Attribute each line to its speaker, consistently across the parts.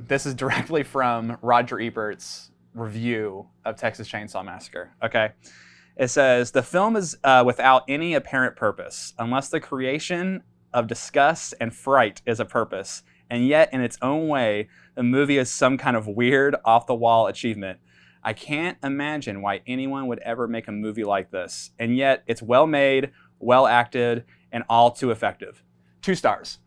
Speaker 1: This is directly from Roger Ebert's review of Texas Chainsaw Massacre. Okay. It says, the film is without any apparent purpose, unless the creation of disgust and fright is a purpose. And yet, in its own way, the movie is some kind of weird, off-the-wall achievement. I can't imagine why anyone would ever make a movie like this. And yet, it's well-made, well-acted, and all too effective. 2 stars.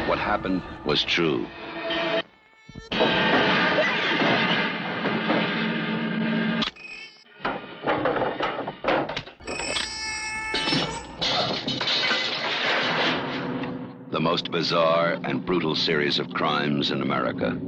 Speaker 2: What happened was true. The most bizarre and brutal series of crimes in America.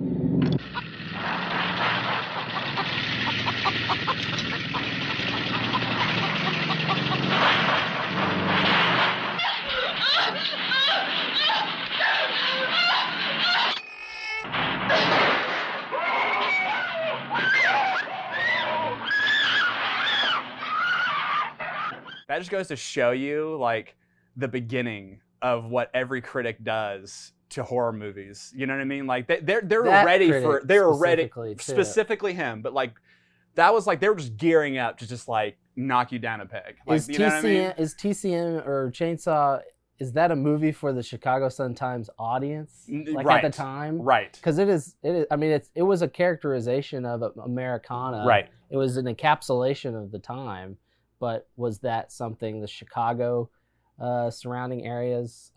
Speaker 1: That just goes to show you, like, the beginning of what every critic does to horror movies. You know what I mean? Like, they're ready for, specifically him, but like, that was like, they were just gearing up to just like knock you down a peg. Like,
Speaker 3: is TCM or Chainsaw, is that a movie for the Chicago Sun-Times audience? Like
Speaker 1: right.
Speaker 3: At the time?
Speaker 1: Right.
Speaker 3: Because it is, I mean, it was a characterization of Americana.
Speaker 1: Right.
Speaker 3: It was an encapsulation of the time, but was that something the Chicago surrounding areas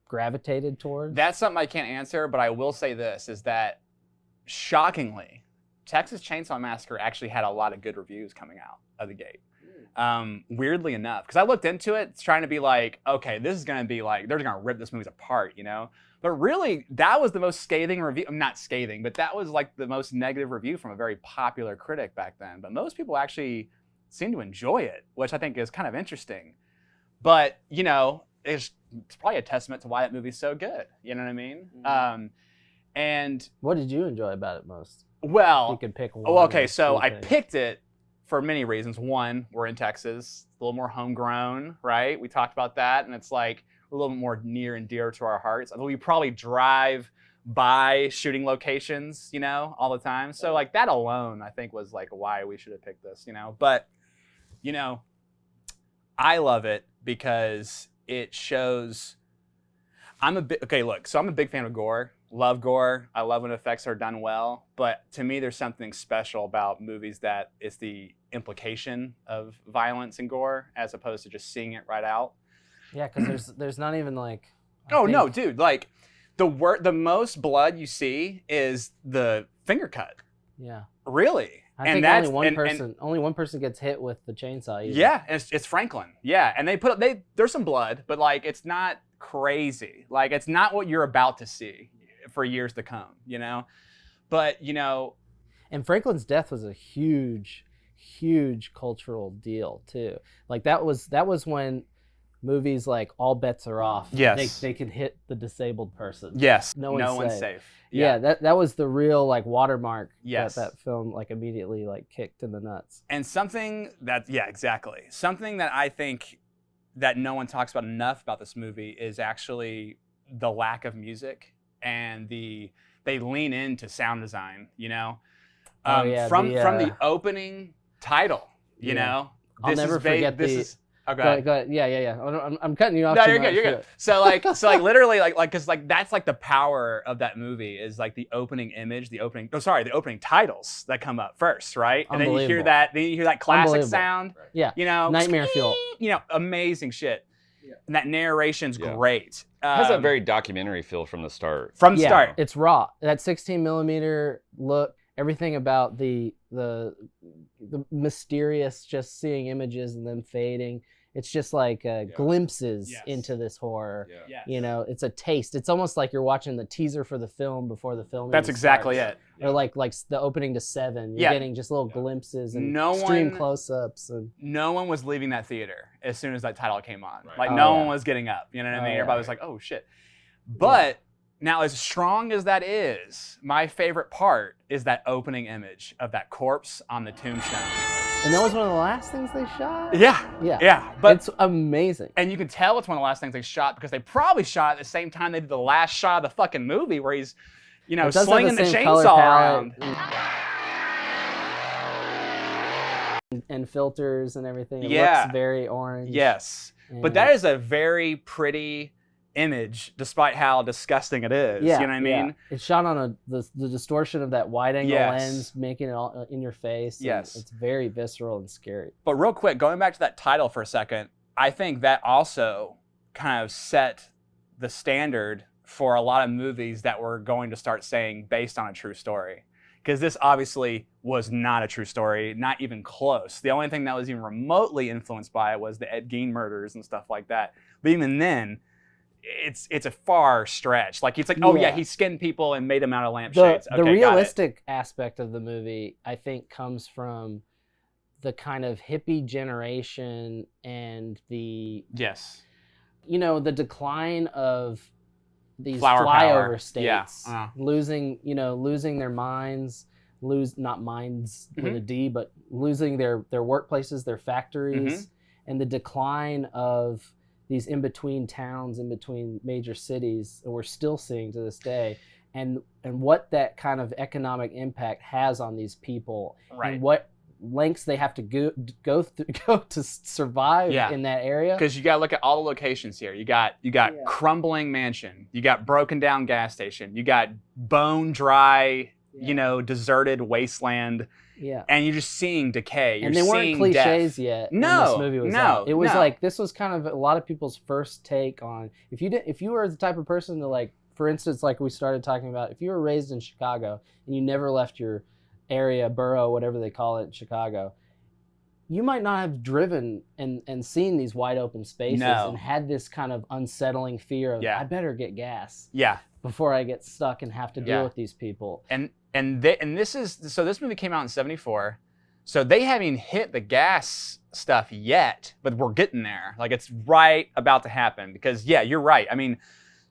Speaker 3: gravitated towards?
Speaker 1: That's something I can't answer, but I will say this, is that shockingly, Texas Chainsaw Massacre actually had a lot of good reviews coming out of the gate. Weirdly enough, because I looked into it, it's trying to be like, okay, this is going to be like, they're going to rip this movie apart, you know? But really, that was the most scathing review. Not scathing, but that was like the most negative review from a very popular critic back then. But most people actually seem to enjoy it, which I think is kind of interesting. But, you know, it's probably a testament to why that movie's so good. You know what I mean?
Speaker 3: Mm-hmm.
Speaker 1: And
Speaker 3: what did you enjoy about it most?
Speaker 1: Well,
Speaker 3: you could pick one.
Speaker 1: Oh, okay, so I picked it for many reasons. One, we're in Texas, a little more homegrown, right? We talked about that, and it's like a little more near and dear to our hearts. Although we probably drive by shooting locations, you know, all the time. So like that alone, I think, was like why we should have picked this, you know. But, you know, I love it because it shows. I'm a big fan of gore. Love gore. I love when effects are done well. But to me, there's something special about movies that is the implication of violence and gore as opposed to just seeing it right out.
Speaker 3: Yeah, because there's not even like.
Speaker 1: No, dude. Like the most blood you see is the finger cut.
Speaker 3: Yeah.
Speaker 1: Really.
Speaker 3: I think only one person gets hit with the chainsaw. Either.
Speaker 1: Yeah, and it's Franklin. Yeah, and there's some blood, but like it's not crazy. Like it's not what you're about to see for years to come, you know? But, you know,
Speaker 3: and Franklin's death was a huge cultural deal too. Like that was when movies like All Bets Are Off.
Speaker 1: Yes.
Speaker 3: They can hit the disabled person.
Speaker 1: Yes.
Speaker 3: No
Speaker 1: one's safe.
Speaker 3: Yeah, that was the real like watermark.
Speaker 1: Yes.
Speaker 3: that film like immediately like kicked in the nuts.
Speaker 1: And something that I think that no one talks about enough about this movie is actually the lack of music and they lean into sound design, you know? From the opening title, you know?
Speaker 3: I'll never forget this.
Speaker 1: Oh, go ahead.
Speaker 3: Go ahead. Yeah. I'm cutting you off.
Speaker 1: No, you're good. You're good. So literally, because that's like the power of that movie is like the opening image, the opening titles that come up first, right? And then you hear that classic sound.
Speaker 3: Yeah.
Speaker 1: You know,
Speaker 3: Nightmare Fuel.
Speaker 1: You know, amazing shit. Yeah. And that narration's great.
Speaker 4: It has a very documentary feel from the start.
Speaker 1: Start.
Speaker 3: It's raw. That 16mm look, everything about the mysterious, just seeing images and then fading. It's just like glimpses into this horror. Yeah.
Speaker 1: Yes.
Speaker 3: You know, it's a taste. It's almost like you're watching the teaser for the film before the film.
Speaker 1: That's exactly
Speaker 3: starts.
Speaker 1: it.
Speaker 3: Or like the opening to Seven. You're getting just little glimpses and extreme close-ups. And
Speaker 1: no one was leaving that theater as soon as that title came on.
Speaker 4: Right.
Speaker 1: Like no one was getting up. You know what I mean? Everybody was like, "Oh shit!" But Now, as strong as that is, my favorite part is that opening image of that corpse on the tombstone.
Speaker 3: And that was one of the last things they shot?
Speaker 1: Yeah. But
Speaker 3: it's amazing.
Speaker 1: And you can tell it's one of the last things they shot because they probably shot at the same time they did the last shot of the fucking movie where he's, slinging the chainsaw around.
Speaker 3: And filters and everything. It
Speaker 1: Yeah.
Speaker 3: looks very orange.
Speaker 1: Yes. But that is a very pretty image, despite how disgusting it is.
Speaker 3: Yeah,
Speaker 1: you know what I mean?
Speaker 3: Yeah. It's shot on the distortion of that wide angle
Speaker 1: Yes.
Speaker 3: lens, making it all in your face.
Speaker 1: Yes.
Speaker 3: It's very visceral and scary.
Speaker 1: But real quick, going back to that title for a second, I think that also kind of set the standard for a lot of movies that were going to start saying based on a true story. Because this obviously was not a true story, not even close. The only thing that was even remotely influenced by it was the Ed Gein murders and stuff like that. But even then, it's a far stretch. Like it's like, oh yeah, he skinned people and made them out of lampshades.
Speaker 3: The realistic aspect of the movie, I think, comes from the kind of hippie generation and the the decline of these flyover states, losing their minds, not minds with a D, but losing their workplaces, their factories, and the decline of these in-between towns, in-between major cities that we're still seeing to this day, and what that kind of economic impact has on these people, and what lengths they have to go to survive in that area.
Speaker 1: Because you got to look at all the locations here. You got crumbling mansion. You got broken down gas station. You got bone dry, deserted wasteland. Yeah. And you're just seeing decay.
Speaker 3: And they weren't cliches yet.
Speaker 1: No,
Speaker 3: when this movie was out. It was like, this was kind of a lot of people's first take on, if you were the type of person to, like, for instance, like we started talking about, if you were raised in Chicago and you never left your area, borough, whatever they call it in Chicago, you might not have driven and seen these wide open spaces and had this kind of unsettling fear of, I better get gas before I get stuck and have to deal with these people.
Speaker 1: And this movie came out in 1974, so they haven't even hit the gas stuff yet, but we're getting there. Like, it's right about to happen because, you're right. I mean,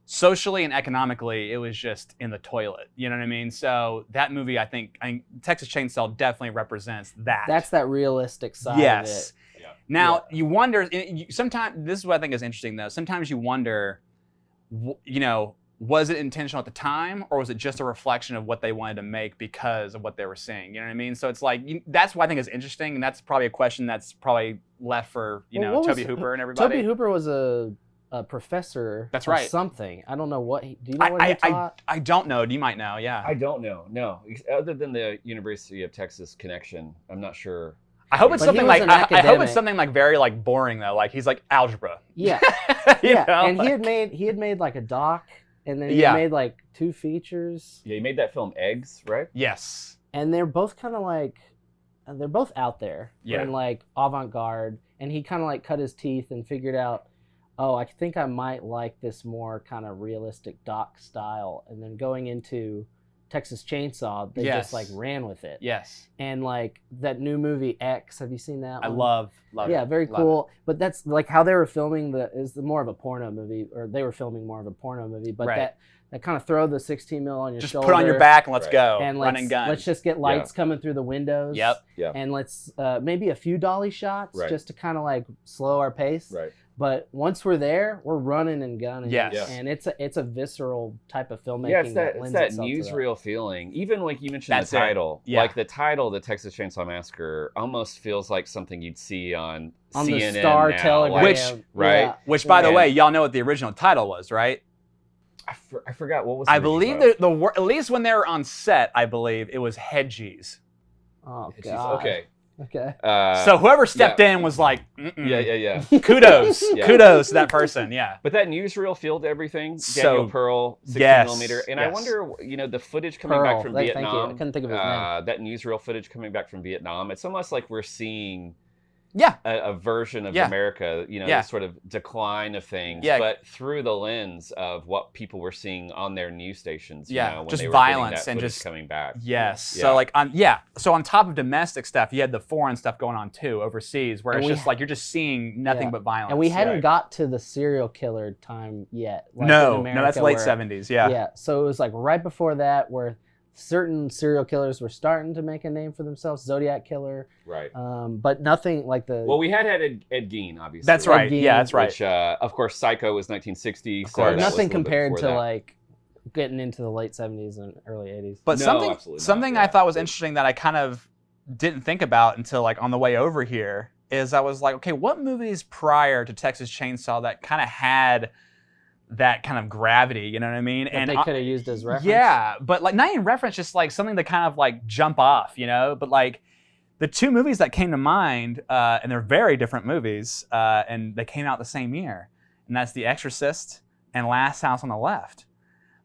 Speaker 1: socially and economically, it was just in the toilet. You know what I mean? So that movie, I think Texas Chainsaw definitely represents that.
Speaker 3: That's that realistic side of it.
Speaker 1: Yes. Yeah. Now, you wonder, sometimes, this is what I think is interesting, though. Sometimes you wonder, was it intentional at the time, or was it just a reflection of what they wanted to make because of what they were seeing? You know what I mean? So it's like, that's what I think is interesting, and that's probably a question that's probably left for, Tobe Hooper and everybody.
Speaker 3: Tobe Hooper was a professor.
Speaker 1: That's right.
Speaker 3: Something. I don't know what do you know what he taught?
Speaker 1: I don't know. You might know, yeah.
Speaker 4: I don't know, no. Other than the University of Texas connection, I'm not sure.
Speaker 1: I hope it's something like I hope it's something like very like boring though. Like he's like algebra.
Speaker 3: Yeah. And he had made like a doc. And then he made like 2 features.
Speaker 4: Yeah, he made that film Eggs, right?
Speaker 1: Yes.
Speaker 3: And they're both kind of like, they're both out there.
Speaker 1: Yeah.
Speaker 3: And like avant-garde. And he kind of like cut his teeth and figured out, oh, I think I might like this more kind of realistic doc style. And then going into Texas Chainsaw, they just like ran with it.
Speaker 1: Yes.
Speaker 3: And like that new movie X, have you seen that one?
Speaker 1: I love it.
Speaker 3: Yeah, very cool. But that's like how they were filming is more of a porno movie, or they were filming more of a porno movie. But that kind of throw the 16 mil on your shoulder.
Speaker 1: Just put on your back and let's go. And run and gun.
Speaker 3: Let's just get lights coming through the windows.
Speaker 1: Yep.
Speaker 3: And let's maybe a few dolly shots just to kind of like slow our pace.
Speaker 4: Right.
Speaker 3: But once we're there, we're running and gunning.
Speaker 1: Yes.
Speaker 3: And it's a visceral type of filmmaking.
Speaker 4: Yeah, it's that newsreel feeling. Even like you mentioned the title.
Speaker 1: Yeah.
Speaker 4: Like the title, The Texas Chainsaw Massacre, almost feels like something you'd see on CNN
Speaker 3: the Star
Speaker 4: now.
Speaker 3: Telegram.
Speaker 1: Which, by the way, y'all know what the original title was, right?
Speaker 4: I forgot what was.
Speaker 1: I believe at least when they were on set, I believe it was Hedgies.
Speaker 3: Oh God. Okay.
Speaker 1: So whoever stepped in was like,
Speaker 4: yeah.
Speaker 1: Kudos to that person. Yeah.
Speaker 4: But that newsreel filled everything. Daniel Pearl, 16 millimeter, and I wonder, the footage coming back from Vietnam.
Speaker 3: Thank you. I couldn't think of his name.
Speaker 4: That newsreel footage coming back from Vietnam. It's almost like we're seeing a version of America, the sort of decline of things, but through the lens of what people were seeing on their news stations, when
Speaker 1: just
Speaker 4: they were
Speaker 1: violence
Speaker 4: getting that
Speaker 1: and just
Speaker 4: coming back.
Speaker 1: Yes. Yeah. So on top of domestic stuff, you had the foreign stuff going on too overseas, where it's just like you're just seeing nothing but violence.
Speaker 3: And we hadn't got to the serial killer time yet. Like
Speaker 1: no, that's late 70s. Yeah.
Speaker 3: Yeah. So it was like right before that where certain serial killers were starting to make a name for themselves. Zodiac Killer.
Speaker 4: Right.
Speaker 3: But nothing like the...
Speaker 4: Well, we had Ed Gein, obviously.
Speaker 1: That's right. Yeah, that's right.
Speaker 4: Which, of course, Psycho was 1960.
Speaker 3: Of course. Nothing compared to like getting into the late 70s and early 80s.
Speaker 1: But something I thought was interesting that I kind of didn't think about until like on the way over here is I was like, okay, what movies prior to Texas Chainsaw that kind of had that kind of gravity, you know what I mean?
Speaker 3: And they could have used as reference.
Speaker 1: Yeah, but like not even reference, just like something to kind of like jump off, But like the two movies that came to mind, and they're very different movies, and they came out the same year, and that's The Exorcist and Last House on the Left.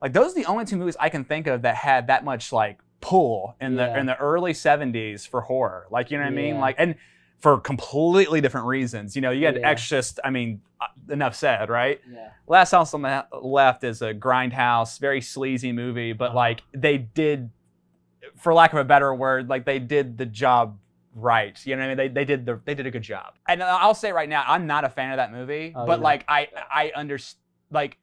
Speaker 1: Like those are the only two movies I can think of that had that much like pull in the early 70s for horror. Like, you know what I mean? Like, and for completely different reasons. You had Exorcist, I mean, enough said, right? Yeah. Last House on the Left is a grindhouse, very sleazy movie, but like they did, for lack of a better word, like they did the job right. You know what I mean? They did a good job. And I'll say right now, I'm not a fan of that movie, but like I understand, like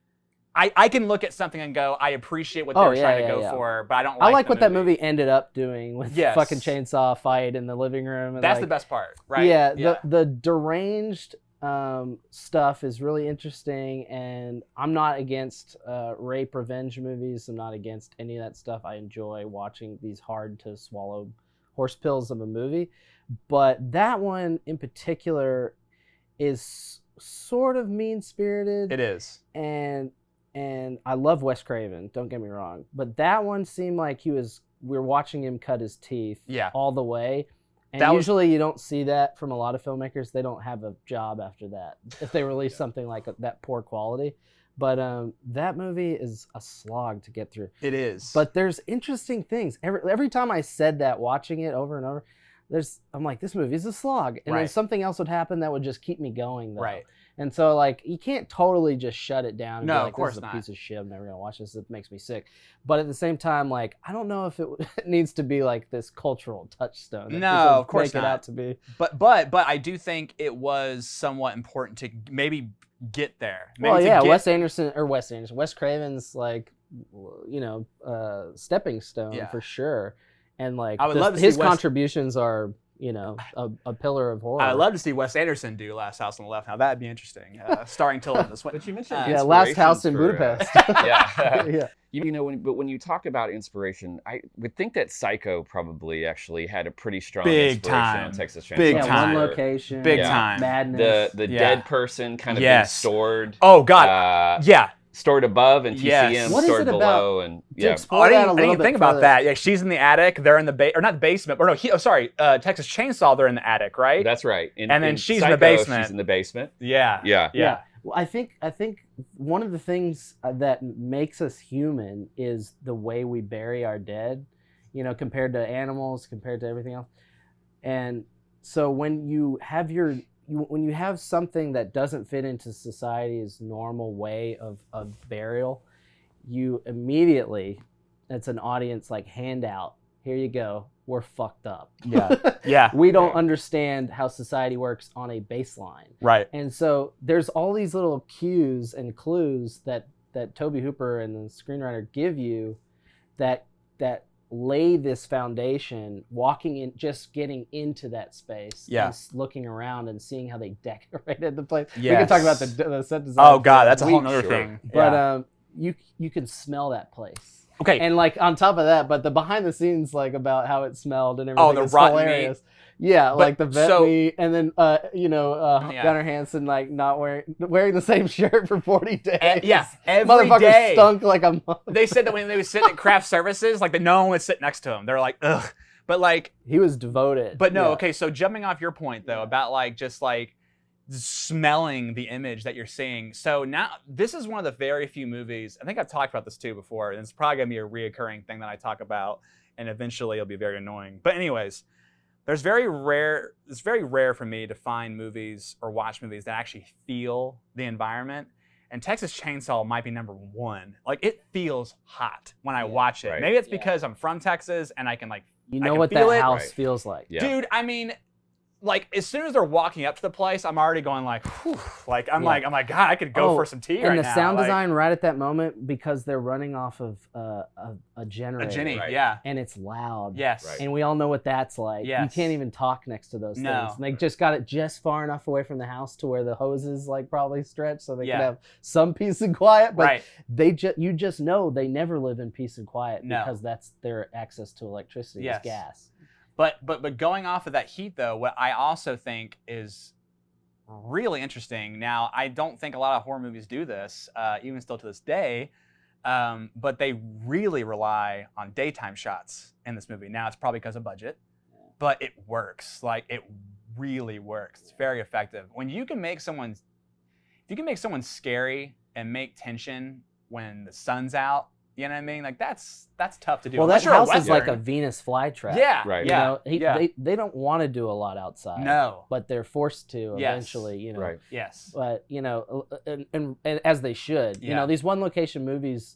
Speaker 1: I can look at something and go, I appreciate what they're trying to go for, but I don't like
Speaker 3: I like what that movie ended up doing with the fucking chainsaw fight in the living room. And
Speaker 1: that's the best part, right?
Speaker 3: Yeah, the deranged stuff is really interesting, and I'm not against rape revenge movies. I'm not against any of that stuff. I enjoy watching these hard to swallow horse pills of a movie, but that one in particular is sort of mean-spirited.
Speaker 1: It is.
Speaker 3: And I love Wes Craven, don't get me wrong, but that one seemed like we were watching him cut his teeth all the way. And usually you don't see that from a lot of filmmakers. They don't have a job after that if they release something like that poor quality. But that movie is a slog to get through.
Speaker 1: It is.
Speaker 3: But there's interesting things. Every time I said that, watching it over and over, I'm like, this movie is a slog. And then something else would happen that would just keep me going, though. Right. And so, like, you can't totally just shut it down and be like,
Speaker 1: of course
Speaker 3: this is
Speaker 1: not.
Speaker 3: a piece of shit. I'm never going to watch this. It makes me sick. But at the same time, like, I don't know if it needs to be like this cultural touchstone.
Speaker 1: No, of course
Speaker 3: make
Speaker 1: not.
Speaker 3: It out to be.
Speaker 1: But I do think it was somewhat important to maybe get there.
Speaker 3: Wes Craven's like, stepping stone for sure. And like,
Speaker 1: I would love to
Speaker 3: his
Speaker 1: see
Speaker 3: contributions are, a pillar of horror.
Speaker 1: I'd love to see Wes Anderson do Last House on the Left. Now that'd be interesting, starring Tilda Swinton.
Speaker 4: But you mentioned
Speaker 3: Last House in Budapest.
Speaker 4: Yeah. When you talk about inspiration, I would think that Psycho probably actually had a pretty strong inspiration on Texas Chainsaw.
Speaker 1: Big time.
Speaker 3: One location.
Speaker 1: Big time.
Speaker 3: Madness.
Speaker 4: The dead person kind of being stored.
Speaker 1: Oh God.
Speaker 4: Stored above and TCM stored below, and
Speaker 1: I didn't think about that. Yeah, she's in the attic. They're in the or not the basement. Or no, Texas Chainsaw. They're in the attic, right?
Speaker 4: That's right.
Speaker 1: And then she's
Speaker 4: Psycho,
Speaker 1: in the basement.
Speaker 4: She's in the basement.
Speaker 1: Yeah.
Speaker 3: Well, I think one of the things that makes us human is the way we bury our dead, compared to animals, compared to everything else. And so when you have something that doesn't fit into society's normal way of burial, you immediately, it's an audience like handout. Here you go. We're fucked up.
Speaker 1: Yeah.
Speaker 3: We don't understand how society works on a baseline.
Speaker 1: Right.
Speaker 3: And so there's all these little cues and clues that Tobe Hooper and the screenwriter give you that lay this foundation, just getting into that space, and looking around and seeing how they decorated the place.
Speaker 1: Yes.
Speaker 3: We can talk about the set design.
Speaker 1: Oh God, that's a whole other thing.
Speaker 3: But you can smell that place.
Speaker 1: Okay.
Speaker 3: And like on top of that, but the behind the scenes like about how it smelled and everything.
Speaker 1: Oh, the
Speaker 3: is
Speaker 1: rotten
Speaker 3: hilarious.
Speaker 1: meat.
Speaker 3: Yeah, like the vet meat, and then Gunnar Hansen like not wearing the same shirt for 40 days.
Speaker 1: Every
Speaker 3: motherfucker
Speaker 1: day.
Speaker 3: Stunk like a motherfucker.
Speaker 1: They said that when they would sit at craft services, like no one would sit next to him. They're like, ugh. But like
Speaker 3: he was devoted.
Speaker 1: But no, okay. So jumping off your point though about like just like smelling the image that you're seeing. So now this is one of the very few movies. I think I've talked about this too before, and it's probably gonna be a reoccurring thing that I talk about, and eventually it'll be very annoying. But anyways. It's very rare for me to find movies or watch movies that actually feel the environment. And Texas Chainsaw might be number one. Like, it feels hot when I watch it. Right. Maybe it's because I'm from Texas and I can like,
Speaker 3: you know what that house feels like.
Speaker 1: Yeah. Dude, I mean, like, as soon as they're walking up to the place, I'm already going like, whew. Like, I'm like, God, I could go for some tea right now.
Speaker 3: And the sound design right at that moment, because they're running off of a generator.
Speaker 1: A Jenny, yeah.
Speaker 3: And it's loud.
Speaker 1: Yes. Right.
Speaker 3: And we all know what that's like. Yes. You can't even talk next to those things. And they just got it just far enough away from the house to where the hoses like probably stretch so they could have some peace and quiet. But you just know they never live in peace and quiet because that's their access to electricity is gas.
Speaker 1: But going off of that heat, though, what I also think is really interesting. Now, I don't think a lot of horror movies do this, even still to this day, but they really rely on daytime shots in this movie. Now, it's probably because of budget, but it works. Like, it really works. It's very effective. When you can make someone, if you can make someone scary and make tension when the sun's out, you know what I mean? Like, that's tough to do.
Speaker 3: Well, that house is like a Venus flytrap.
Speaker 1: Yeah,
Speaker 4: right.
Speaker 3: You know, they don't want to do a lot outside.
Speaker 1: No,
Speaker 3: but they're forced to eventually. You know,
Speaker 4: right?
Speaker 1: Yes.
Speaker 3: But you know, and as they should. You know, these one location movies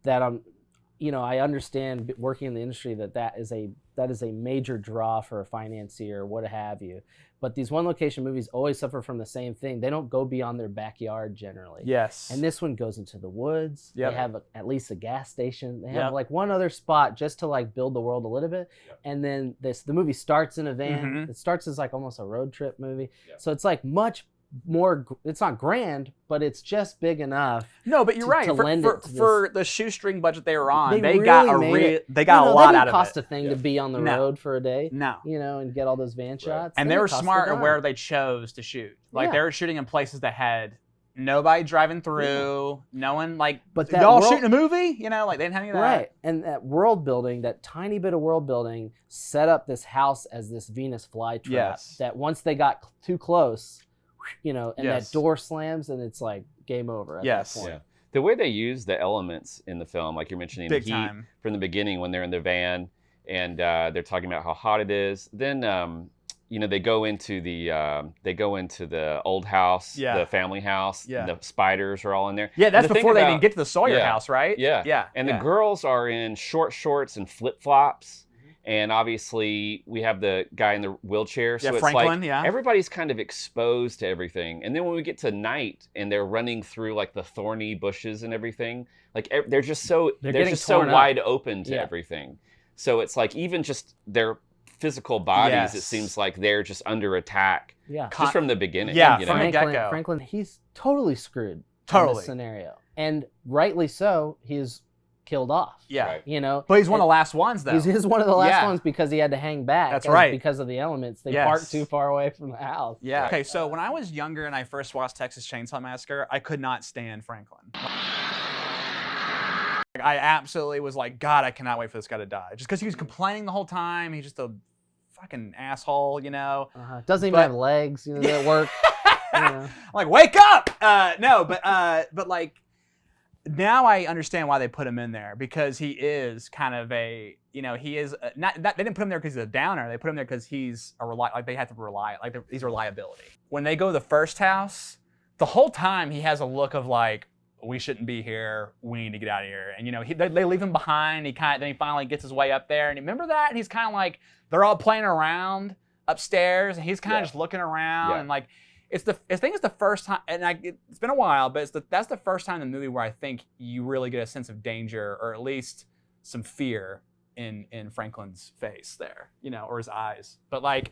Speaker 3: that I understand working in the industry that is a major draw for a financier, what have you. But these one location movies always suffer from the same thing. They don't go beyond their backyard generally.
Speaker 1: Yes.
Speaker 3: And this one goes into the woods.
Speaker 1: Yep.
Speaker 3: They have at least a gas station. They have like one other spot just to like build the world a little bit. Yep. And then the movie starts in a van. Mm-hmm. It starts as like almost a road trip movie. Yep. So it's like much more, it's not grand, but it's just big enough.
Speaker 1: No, but you're right. For the shoestring budget they were on, they
Speaker 3: really
Speaker 1: got a lot out of it.
Speaker 3: It cost a thing to be on the road for a day.
Speaker 1: No.
Speaker 3: You know, and get all those van shots.
Speaker 1: And they were smart in where they chose to shoot. Like, they were shooting in places that had nobody driving through, no one, like, but y'all shooting a movie? You know, like, they didn't have any of that.
Speaker 3: Right. And that world building, that tiny bit of world building, set up this house as this Venus flytrap that once they got too close, you know, and that door slams and it's like game over at that point.
Speaker 4: Yeah. The way they use the elements in the film, like you're mentioning,
Speaker 1: Big
Speaker 4: the heat
Speaker 1: time.
Speaker 4: From the beginning when they're in the van and they're talking about how hot it is. Then, you know, they go into the old house, the family house. Yeah. The spiders are all in there.
Speaker 1: Yeah, that's before they even get to the Sawyer house, right?
Speaker 4: Yeah.
Speaker 1: Yeah.
Speaker 4: And the girls are in short shorts and flip-flops. And obviously, we have the guy in the wheelchair. So it's
Speaker 1: Franklin,
Speaker 4: like everybody's kind of exposed to everything. And then when we get to night and they're running through like the thorny bushes and everything, like they're just so wide open to everything. So it's like even just their physical bodies, it seems like they're just under attack. Yeah. Just from the beginning.
Speaker 1: Yeah,
Speaker 4: you
Speaker 1: from
Speaker 4: know?
Speaker 1: the get-go.
Speaker 3: Franklin, he's totally screwed in this scenario. And rightly so, he's killed off.
Speaker 1: Yeah. Right.
Speaker 3: You know.
Speaker 1: But he's one of the last ones, though.
Speaker 3: He's one of the last ones because he had to hang back.
Speaker 1: That's right.
Speaker 3: Because of the elements. They parked too far away from the house.
Speaker 1: Yeah. Okay, so when I was younger and I first watched Texas Chainsaw Massacre, I could not stand Franklin. I absolutely was like, God, I cannot wait for this guy to die. Just because he was complaining the whole time. He's just a fucking asshole, you know.
Speaker 3: Doesn't even have legs, you know, that work. You know.
Speaker 1: Like, wake up! No, but like, now I understand why they put him in there, because he is kind of a, you know, he is not they didn't put him there because he's a downer. They put him there because he's they have to rely, like he's a reliability. When they go to the first house, the whole time he has a look of like, we shouldn't be here. We need to get out of here. And you know, they leave him behind. Then he finally gets his way up there, and remember that? And he's kind of like, they're all playing around upstairs, and he's kind of just looking around and like. I think it's the first time, and it's been a while, but that's the first time in the movie where I think you really get a sense of danger, or at least some fear in Franklin's face there, you know, or his eyes. But like,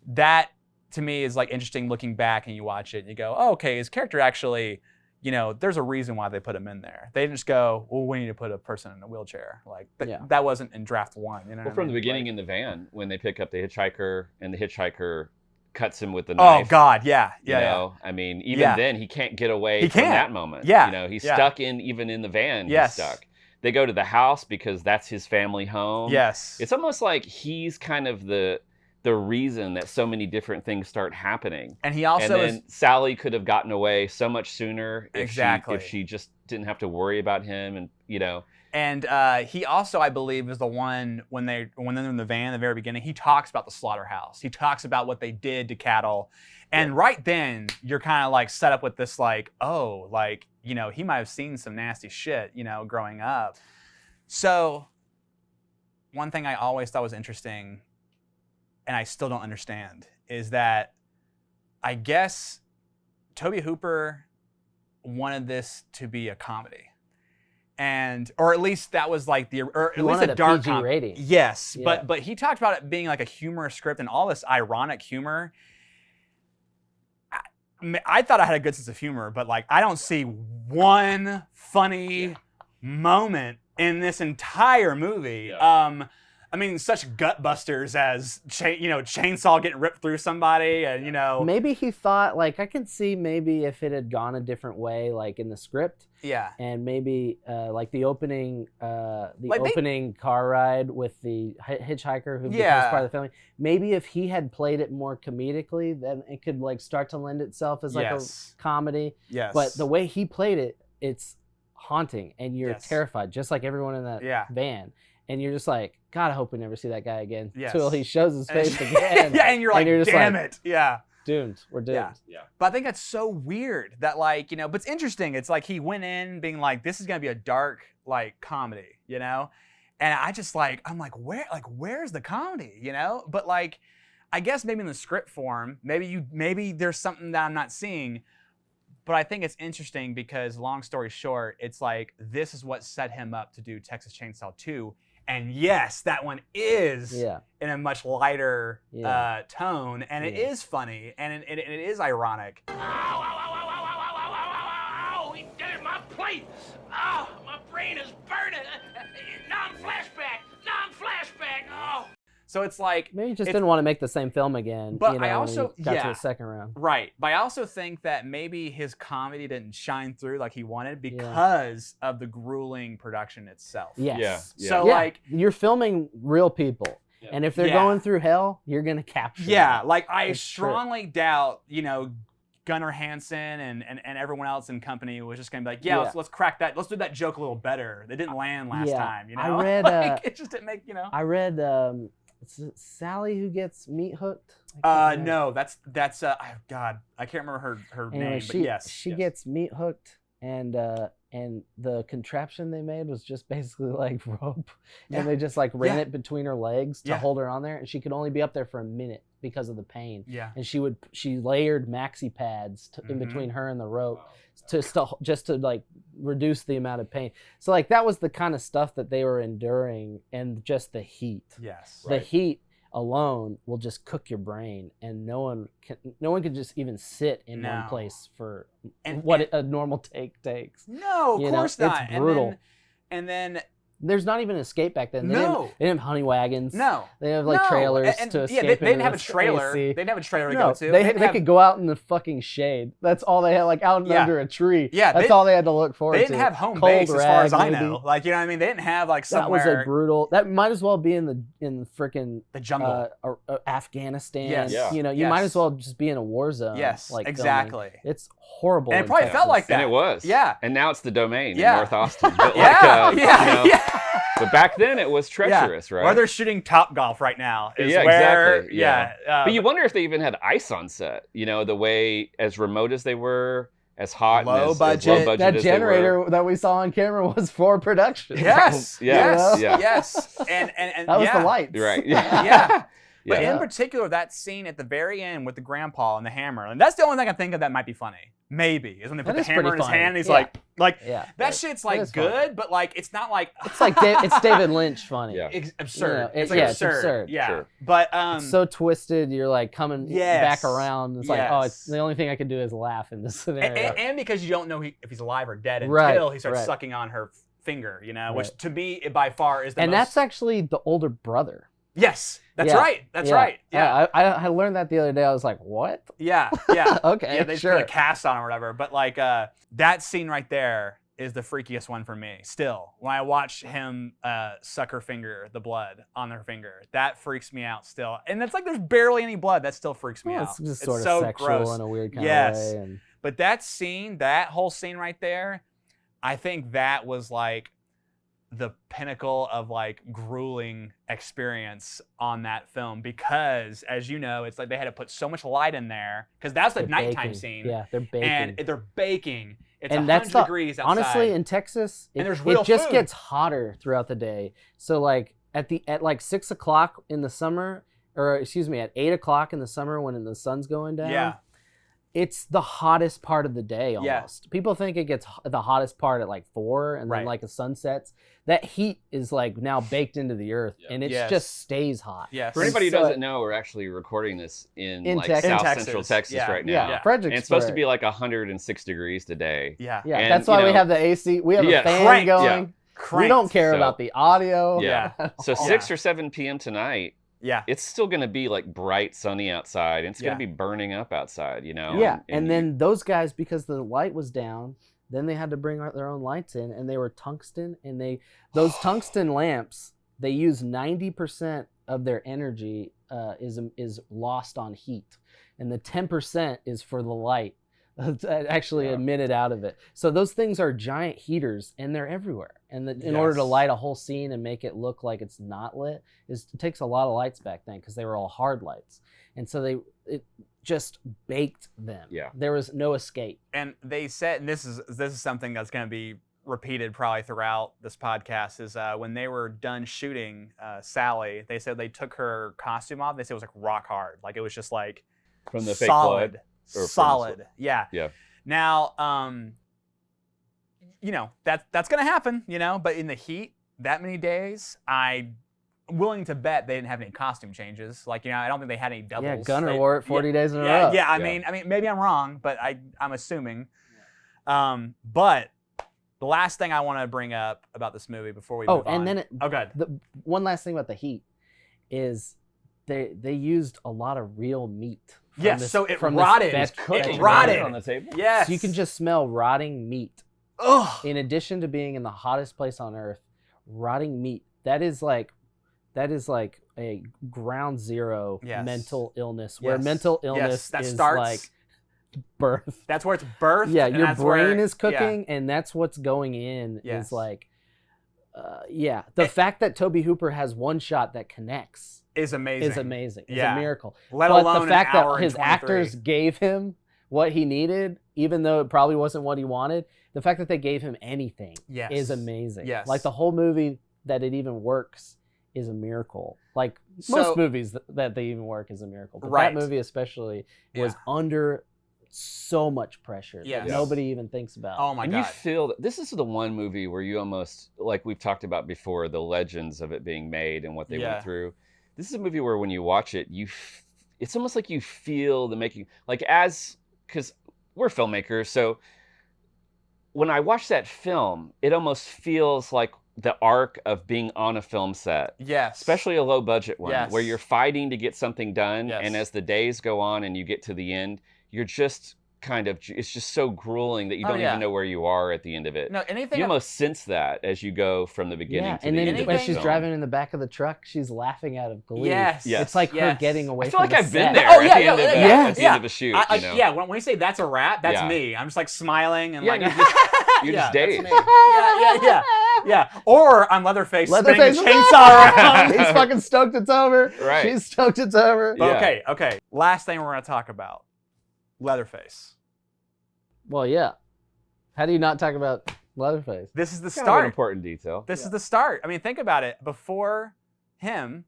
Speaker 1: that to me is like interesting looking back, and you watch it and you go, oh, okay, his character actually, you know, there's a reason why they put him in there. They didn't just go, well, we need to put a person in a wheelchair. Like that wasn't in draft one. You know
Speaker 4: from the beginning in the van, when they pick up the hitchhiker and the hitchhiker cuts him with the knife.
Speaker 1: Oh God, yeah.
Speaker 4: You know, I mean, even then he can't get away from that moment.
Speaker 1: Yeah.
Speaker 4: You know, he's stuck even in the van. He's stuck. They go to the house because that's his family home.
Speaker 1: Yes.
Speaker 4: It's almost like he's kind of the reason that so many different things start happening.
Speaker 1: And he also
Speaker 4: Sally could have gotten away so much sooner
Speaker 1: if
Speaker 4: she just didn't have to worry about him, and you know.
Speaker 1: And he also, I believe, is the one when they're in the van at the very beginning. He talks about the slaughterhouse. He talks about what they did to cattle, and right then you're kind of like set up with this like, oh, like he might have seen some nasty shit, growing up. So one thing I always thought was interesting, and I still don't understand, is that I guess Tobe Hooper wanted this to be a comedy. Or at least that was like at least a dark
Speaker 3: PG rating.
Speaker 1: Yes, yeah. but he talked about it being like a humorous script and all this ironic humor. I thought I had a good sense of humor, but like I don't see one funny moment in this entire movie. Yeah. I mean, such gut busters as chainsaw getting ripped through somebody, and
Speaker 3: Maybe he thought, like, I can see maybe if it had gone a different way, like in the script.
Speaker 1: Yeah.
Speaker 3: And maybe like the opening car ride with the hitchhiker who becomes part of the family. Maybe if he had played it more comedically, then it could like start to lend itself as like a comedy.
Speaker 1: Yes.
Speaker 3: But the way he played it, it's haunting, and you're terrified, just like everyone in that van. And you're just like, God, I hope we never see that guy again.
Speaker 1: Yes.
Speaker 3: Until he shows his face again.
Speaker 1: Yeah, and you're like, damn it. Yeah.
Speaker 3: Doomed. We're doomed.
Speaker 1: Yeah. But I think that's so weird that like, but it's interesting. It's like he went in being like, this is going to be a dark like comedy, And I just like, I'm like, where's the comedy, But like, I guess maybe in the script form, maybe there's something that I'm not seeing. But I think it's interesting because, long story short, it's like this is what set him up to do Texas Chainsaw 2. And yes, that one is in a much lighter tone, and it is funny, and it is ironic.
Speaker 5: Ow, ow, ow, ow, ow, ow, ow, ow, ow, he did it, my plate. Oh, my brain is burning. Non-flashback, oh.
Speaker 1: So it's like
Speaker 3: maybe he just didn't want to make the same film again.
Speaker 1: But I also
Speaker 3: got to the second round.
Speaker 1: Right. But I also think that maybe his comedy didn't shine through like he wanted because of the grueling production itself.
Speaker 3: Yes.
Speaker 1: Yeah. So like
Speaker 3: you're filming real people. Yeah. And if they're going through hell, you're gonna capture them.
Speaker 1: Like I strongly doubt, Gunnar Hansen and everyone else in company was just gonna be like, let's crack that. Let's do that joke a little better. They didn't land last time,
Speaker 3: I read
Speaker 1: it just didn't make,
Speaker 3: I read is it Sally who gets meat hooked?
Speaker 1: No, that's oh God, I can't remember her name, but yes.
Speaker 3: She gets meat hooked, and the contraption they made was just basically like rope, and they just like ran it between her legs to hold her on there, and she could only be up there for a minute because of the pain.
Speaker 1: Yeah.
Speaker 3: And she layered maxi pads in between her and the rope. Just to like reduce the amount of pain. So like that was the kind of stuff that they were enduring, and just the heat.
Speaker 1: Yes.
Speaker 3: The heat alone will just cook your brain, and no one can just even sit in one place for a normal take takes.
Speaker 1: No, of course not.
Speaker 3: It's brutal.
Speaker 1: And then
Speaker 3: there's not even an escape back then. They didn't have honey wagons.
Speaker 1: No.
Speaker 3: They have like trailers to escape.
Speaker 1: They didn't have a trailer. They didn't have a trailer to go to.
Speaker 3: They could go out in the fucking shade. That's all they had, like out under a tree.
Speaker 1: Yeah.
Speaker 3: That's all they had to look forward to.
Speaker 1: They didn't have home base as far as I know. Like, you know what I mean? They didn't have like somewhere.
Speaker 3: That was a brutal. That might as well be in the freaking
Speaker 1: the jungle,
Speaker 3: Afghanistan.
Speaker 1: Yes. Yeah.
Speaker 3: You might as well just be in a war zone.
Speaker 1: Yes.
Speaker 3: Like
Speaker 1: exactly.
Speaker 3: Filming. It's horrible.
Speaker 1: And it probably felt like that.
Speaker 4: And it was.
Speaker 1: Yeah.
Speaker 4: And now it's the Domain in North Austin. But But back then it was treacherous, right?
Speaker 1: Or they're shooting Topgolf right now.
Speaker 4: Exactly. But you wonder if they even had ice on set. The way as remote as they were, as hot,
Speaker 1: low
Speaker 4: and
Speaker 1: budget.
Speaker 4: low budget
Speaker 3: that
Speaker 4: as
Speaker 3: generator that we saw on camera was for production.
Speaker 1: Yes.
Speaker 3: Yes.
Speaker 1: And
Speaker 3: that was the lights.
Speaker 4: Right.
Speaker 1: Yeah. But in particular, that scene at the very end with the grandpa and the hammer, and that's the only thing I can think of that might be funny. Maybe is when they put the hammer in his hand and he's like that shit's like good, funny. But like it's not like
Speaker 3: it's like it's David Lynch funny.
Speaker 1: Yeah. It's absurd.
Speaker 3: It's absurd.
Speaker 1: Yeah.
Speaker 4: Sure.
Speaker 1: But
Speaker 3: it's so twisted. You're like coming back around. It's like it's the only thing I can do is laugh in this scenario.
Speaker 1: And because you don't know if he's alive or dead until he starts sucking on her finger. Which to me by far is the
Speaker 3: and that's actually the older brother.
Speaker 1: Yes, that's right. That's right. Yeah,
Speaker 3: I learned that the other day. I was like, what?
Speaker 1: Yeah.
Speaker 3: Okay,
Speaker 1: yeah, they put a cast on or whatever. But like that scene right there is the freakiest one for me. Still, when I watch him suck her finger, the blood on her finger, that freaks me out still. And it's like there's barely any blood. That still freaks me out.
Speaker 3: It's just sort of so sexual
Speaker 1: gross.
Speaker 3: In a weird kind of way. And...
Speaker 1: But that scene, that whole scene right there, I think that was like the pinnacle of like grueling experience on that film because, as you know, it's like they had to put so much light in there because that's the nighttime scene.
Speaker 3: Yeah, they're baking.
Speaker 1: And they're baking. It's
Speaker 3: and
Speaker 1: 100 degrees outside.
Speaker 3: Honestly, in Texas,
Speaker 1: and there's real
Speaker 3: it just
Speaker 1: food.
Speaker 3: gets hotter throughout the day. So like at like 6 o'clock in the summer, or excuse me, at 8 o'clock in the summer when the sun's going down. It's the hottest part of the day almost. Yeah. People think it gets the hottest part at like 4 and then like the sun sets. That heat is like now baked into the earth and it just stays hot.
Speaker 1: Yes.
Speaker 4: For anybody who doesn't know, we're actually recording this in like
Speaker 3: Texas.
Speaker 4: South Central Texas right now.
Speaker 3: Yeah. Fredericksburg.
Speaker 4: And it's supposed to be like 106 degrees today.
Speaker 3: Yeah. And, that's why we have the AC. We have a fan going. We don't care about the audio.
Speaker 4: Yeah. So 6 or 7 p.m. tonight. Yeah, it's still going to be like bright, sunny outside. And it's going to be burning up outside, you know?
Speaker 3: Yeah, and then those guys, because the light was down, then they had to bring their own lights in, and they were tungsten, and those tungsten lamps, they use 90% of their energy is lost on heat, and the 10% is for the light. Actually emitted out of it. So those things are giant heaters and they're everywhere. And in order to light a whole scene and make it look like it's not lit, it takes a lot of lights back then because they were all hard lights. And so it just baked them. Yeah. There was no escape.
Speaker 1: And they said, and this is something that's going to be repeated probably throughout this podcast, is when they were done shooting Sally, they said they took her costume off. They said it was like rock hard. Like it was just like
Speaker 4: from the fake blood.
Speaker 1: Solid. Yeah. Now, you know, that's gonna happen, you know, but in the heat that many days, I'm willing to bet they didn't have any costume changes. Like, you know, I don't think they had any doubles.
Speaker 3: Yeah, Gunner wore it 40 days in a row.
Speaker 1: Yeah, I mean, maybe I'm wrong, but I'm assuming. But the last thing I want to bring up about this movie before we move on.
Speaker 3: Then
Speaker 1: good.
Speaker 3: One last thing about the heat is they used a lot of real meat.
Speaker 1: Yes, so it rotted. It rotted
Speaker 4: on the table.
Speaker 1: Yes.
Speaker 3: So you can just smell rotting meat.
Speaker 1: Ugh.
Speaker 3: In addition to being in the hottest place on earth, rotting meat. That is like a ground zero mental illness. Where mental illness is like birth.
Speaker 1: That's where it's birth.
Speaker 3: Yeah, your brain is cooking, and that's what's going in. Is like, the fact that Tobe Hooper has one shot that connects.
Speaker 1: Is amazing.
Speaker 3: It's a miracle.
Speaker 1: Let alone
Speaker 3: the fact that his
Speaker 1: 23.
Speaker 3: actors gave him what he needed, even though it probably wasn't what he wanted, the fact that they gave him anything is amazing.
Speaker 1: Yes.
Speaker 3: Like the whole movie, that it even works is a miracle. Like most movies that they even work is a miracle. But that movie especially was under so much pressure that nobody even thinks about.
Speaker 1: Oh my God.
Speaker 4: You feel that this is the one movie where you almost, like we've talked about before, the legends of it being made and what they went through. This is a movie where when you watch it, it's almost like you feel the making, like because we're filmmakers, so when I watch that film, it almost feels like the arc of being on a film set.
Speaker 1: Yes.
Speaker 4: Especially a low budget one, where you're fighting to get something done, and as the days go on and you get to the end, you're just it's just so grueling that you don't even know where you are at the end of it.
Speaker 1: No, anything.
Speaker 4: You almost sense that as you go from the beginning to the end.
Speaker 3: And then when she's driving in the back of the truck, she's laughing out of glee.
Speaker 1: Yes.
Speaker 3: It's like her getting away from the set.
Speaker 4: I feel like I've been there at the end of a shoot.
Speaker 1: You know? Yeah, when you say that's a wrap, that's me. I'm just like smiling and like...
Speaker 4: You're just dazed.
Speaker 1: Yeah. Or I'm Leatherface spinning a chainsaw around.
Speaker 3: He's fucking stoked it's over.
Speaker 4: Right.
Speaker 3: She's stoked it's over.
Speaker 1: Okay. Last thing we're going to talk about. Leatherface.
Speaker 3: Well, yeah. How do you not talk about Leatherface?
Speaker 1: This is the
Speaker 4: Kind
Speaker 1: start.
Speaker 4: of an important detail.
Speaker 1: This is the start. I mean, think about it. Before him,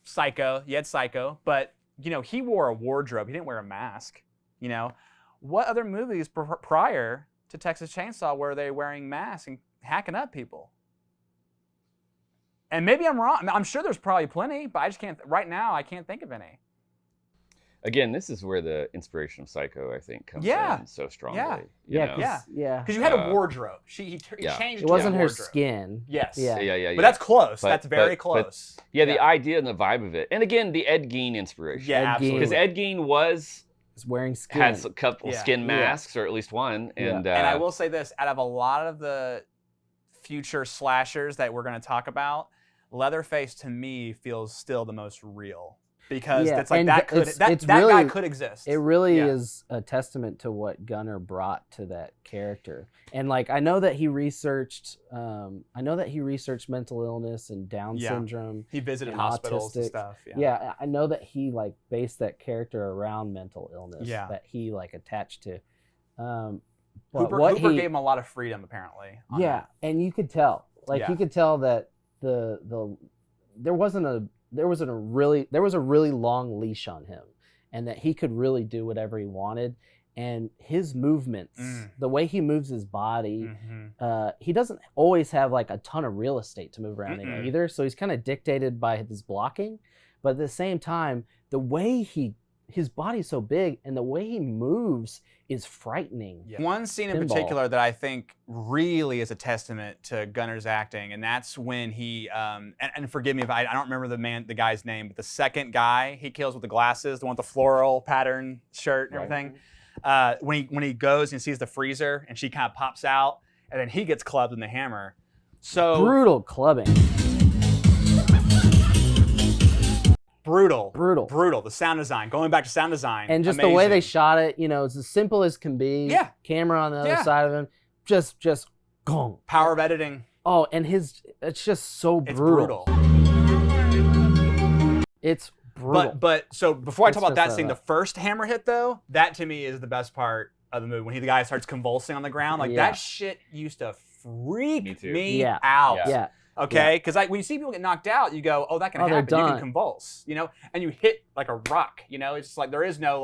Speaker 1: Psycho, you had Psycho, but, you know, he wore a wardrobe. He didn't wear a mask, you know. What other movies prior to Texas Chainsaw were they wearing masks and hacking up people? And maybe I'm wrong. I'm sure there's probably plenty, but I just can't, right now, I can't think of any.
Speaker 4: Again, this is where the inspiration of Psycho, I think, comes in so strongly.
Speaker 3: Yeah.
Speaker 1: Because you had a wardrobe. He changed.
Speaker 3: It wasn't her
Speaker 1: wardrobe.
Speaker 3: skin.
Speaker 1: Yes.
Speaker 4: Yeah.
Speaker 1: But that's close. That's very close.
Speaker 4: The idea and the vibe of it, and again, the Ed Gein inspiration.
Speaker 1: Yeah, absolutely.
Speaker 4: Because Ed Gein was
Speaker 3: wearing skin.
Speaker 4: Had a couple skin masks, or at least one. And
Speaker 1: I will say this: out of a lot of the future slashers that we're going to talk about, Leatherface to me feels still the most real. because it's like that guy could exist.
Speaker 3: It really is a testament to what Gunnar brought to that character. And like I know that he researched mental illness and Down syndrome.
Speaker 1: He visited hospitals and stuff.
Speaker 3: Yeah, I know that he like based that character around mental illness that he like attached to.
Speaker 1: Hooper gave him a lot of freedom apparently.
Speaker 3: And you could tell. Like you could tell that there was a really long leash on him, and that he could really do whatever he wanted. And his movements, the way he moves his body, he doesn't always have like a ton of real estate to move around in either. So he's kind of dictated by his blocking, but at the same time, the way his body's so big and the way he moves is frightening.
Speaker 1: One scene in particular that I think really is a testament to Gunnar's acting, and that's when he and forgive me if I don't remember the guy's name, but the second guy he kills with the glasses, the one with the floral pattern shirt and everything. When he goes and sees the freezer and she kind of pops out, and then he gets clubbed in the hammer. So
Speaker 3: brutal clubbing.
Speaker 1: Brutal. The sound design. Going back to sound design.
Speaker 3: And just amazing. The way they shot it, it's as simple as can be.
Speaker 1: Yeah.
Speaker 3: Camera on the other side of him. Just gong.
Speaker 1: Power of editing.
Speaker 3: Oh, and it's just so brutal. It's brutal.
Speaker 1: But so before I talk about that scene, the first hammer hit though, that to me is the best part of the movie. When the guy starts convulsing on the ground, like that shit used to freak me out.
Speaker 3: Yeah.
Speaker 1: Okay, because when you see people get knocked out, you go, "Oh, that can happen. You can convulse," and you hit like a rock. It's just like there is no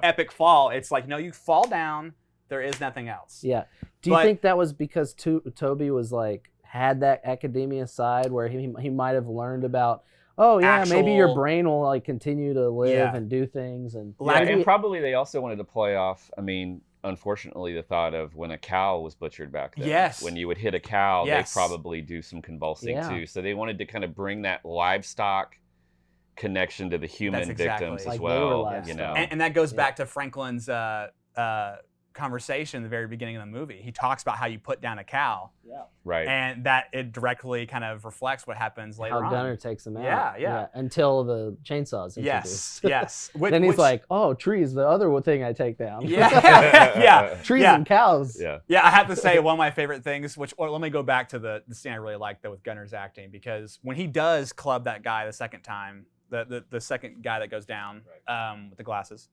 Speaker 1: epic fall. It's like no, you fall down. There is nothing else.
Speaker 3: Yeah. Do you think that was because Toby was like had that academia side where he might have learned about? Oh yeah, maybe your brain will like continue to live and do things and
Speaker 4: probably they also wanted to play off. I mean, unfortunately, the thought of when a cow was butchered back then.
Speaker 1: Yes.
Speaker 4: When you would hit a cow, they probably do some convulsing too. So they wanted to kind of bring that livestock connection to the human victims as well.
Speaker 1: And that goes back to Franklin's conversation at the very beginning of the movie. He talks about how you put down a cow.
Speaker 3: Yeah.
Speaker 4: Right.
Speaker 1: And that it directly kind of reflects what happens later on.
Speaker 3: How Gunnar takes him out. Yeah. Until the chainsaw's introduced.
Speaker 1: Yes.
Speaker 3: Then he's like, oh, trees, the other thing I take down.
Speaker 1: Yeah.
Speaker 3: Trees and cows.
Speaker 4: Yeah.
Speaker 1: Yeah, I have to say one of my favorite things, let me go back to the scene I really like though with Gunnar's acting, because when he does club that guy the second time, the second guy that goes down with the glasses,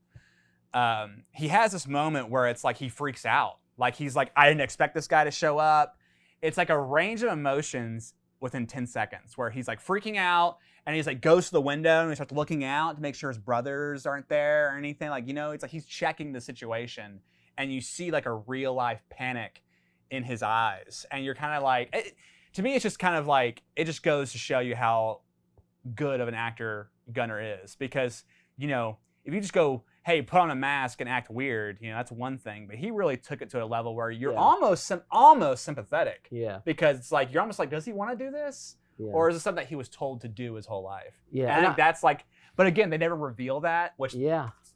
Speaker 1: he has this moment where it's like he freaks out. Like he's like, I didn't expect this guy to show up. It's like a range of emotions within 10 seconds where he's like freaking out and he's like goes to the window and he starts looking out to make sure his brothers aren't there or anything. Like, it's like he's checking the situation and you see like a real life panic in his eyes. And you're kind of like, to me, it's just kind of like, it just goes to show you how good of an actor Gunnar is, because, if you just go, hey, put on a mask and act weird, that's one thing. But he really took it to a level where you're almost sympathetic.
Speaker 3: Yeah.
Speaker 1: Because it's like, you're almost like, does he want to do this? Yeah. Or is it something that he was told to do his whole life?
Speaker 3: Yeah.
Speaker 1: And I think that's like, but again, they never reveal that, which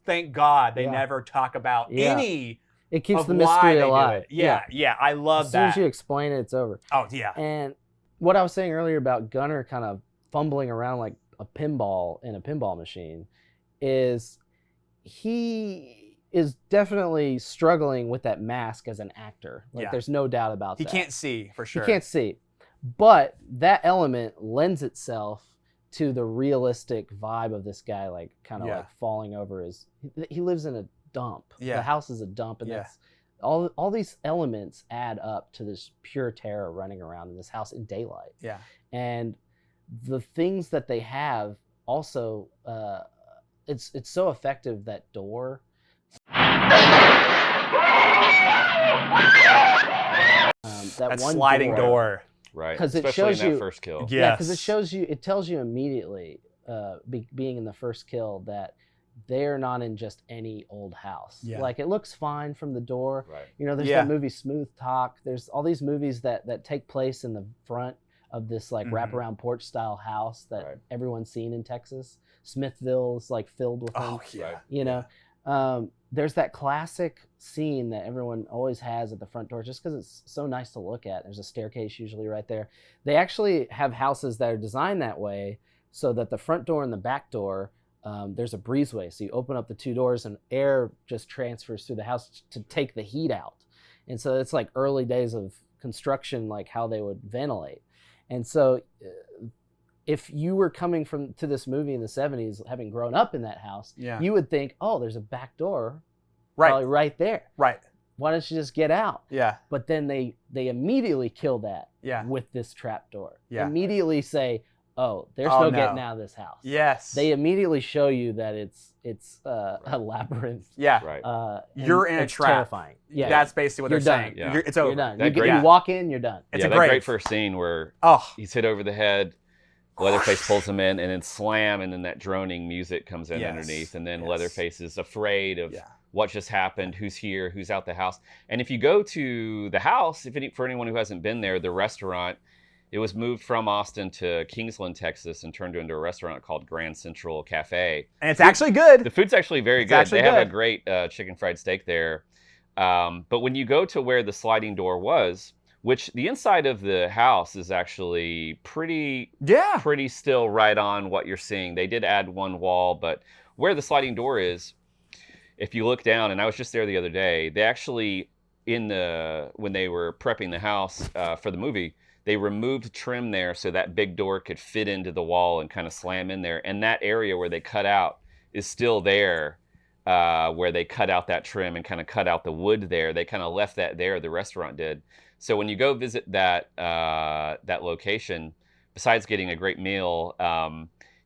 Speaker 1: thank God they never talk about any.
Speaker 3: It keeps the mystery alive.
Speaker 1: Yeah. I love that.
Speaker 3: As soon as you explain it, it's over.
Speaker 1: Oh, yeah.
Speaker 3: And what I was saying earlier about Gunnar kind of fumbling around like a pinball in a pinball machine is he is definitely struggling with that mask as an actor. Like there's no doubt about that.
Speaker 1: He can't see, for sure.
Speaker 3: He can't see. But that element lends itself to the realistic vibe of this guy, like kind of like falling over he lives in a dump.
Speaker 1: Yeah.
Speaker 3: The house is a dump, and that's all these elements add up to this pure terror running around in this house in daylight.
Speaker 1: Yeah.
Speaker 3: And the things that they have also it's so effective, that door.
Speaker 1: That one sliding door.
Speaker 4: Right.
Speaker 3: Because it shows you
Speaker 4: that first kill.
Speaker 1: Yes.
Speaker 3: Yeah, because it tells you immediately, being in the first kill, that they're not in just any old house.
Speaker 1: Yeah.
Speaker 3: Like it looks fine from the door.
Speaker 4: Right.
Speaker 3: There's that movie Smooth Talk. There's all these movies that take place in the front of this like wraparound porch style house that everyone's seen in Texas. Smithville is like filled with them.
Speaker 1: Oh yeah.
Speaker 3: There's that classic scene that everyone always has at the front door just because it's so nice to look at. There's a staircase usually right there. They actually have houses that are designed that way so that the front door and the back door, there's a breezeway. So you open up the 2 doors and air just transfers through the house to take the heat out. And so it's like early days of construction, like how they would ventilate. And so if you were coming to this movie in the 70s, having grown up in that house, you would think, oh, there's a back door probably right there.
Speaker 1: Right.
Speaker 3: Why don't you just get out?
Speaker 1: Yeah.
Speaker 3: But then they immediately kill that with this trap door.
Speaker 1: Yeah.
Speaker 3: Immediately say, oh, there's no getting out of this house.
Speaker 1: Yes.
Speaker 3: They immediately show you that it's a labyrinth.
Speaker 1: Yeah.
Speaker 4: Right.
Speaker 1: You're in a trap.
Speaker 3: Terrifying. Yeah.
Speaker 1: That's basically what they're saying.
Speaker 4: Yeah.
Speaker 1: It's over.
Speaker 3: You're done.
Speaker 4: That
Speaker 3: You walk in, you're done.
Speaker 1: It's
Speaker 4: that great first scene where he's hit over the head, Leatherface pulls him in, and then slam, and then that droning music comes in underneath, and then Leatherface is afraid of what just happened, who's here, who's out the house. And if you go to the house, for anyone who hasn't been there, the restaurant, it was moved from Austin to Kingsland, Texas, and turned into a restaurant called Grand Central Cafe.
Speaker 1: And it's actually good.
Speaker 4: The food's actually very good. They have a great chicken fried steak there. But when you go to where the sliding door was, which the inside of the house is actually pretty still right on what you're seeing. They did add one wall, but where the sliding door is, if you look down, and I was just there the other day, they actually, when they were prepping the house for the movie, they removed trim there so that big door could fit into the wall and kind of slam in there. And that area where they cut out is still there, where they cut out that trim and kind of cut out the wood there. They kind of left that there, the restaurant did. So when you go visit that location, besides getting a great meal,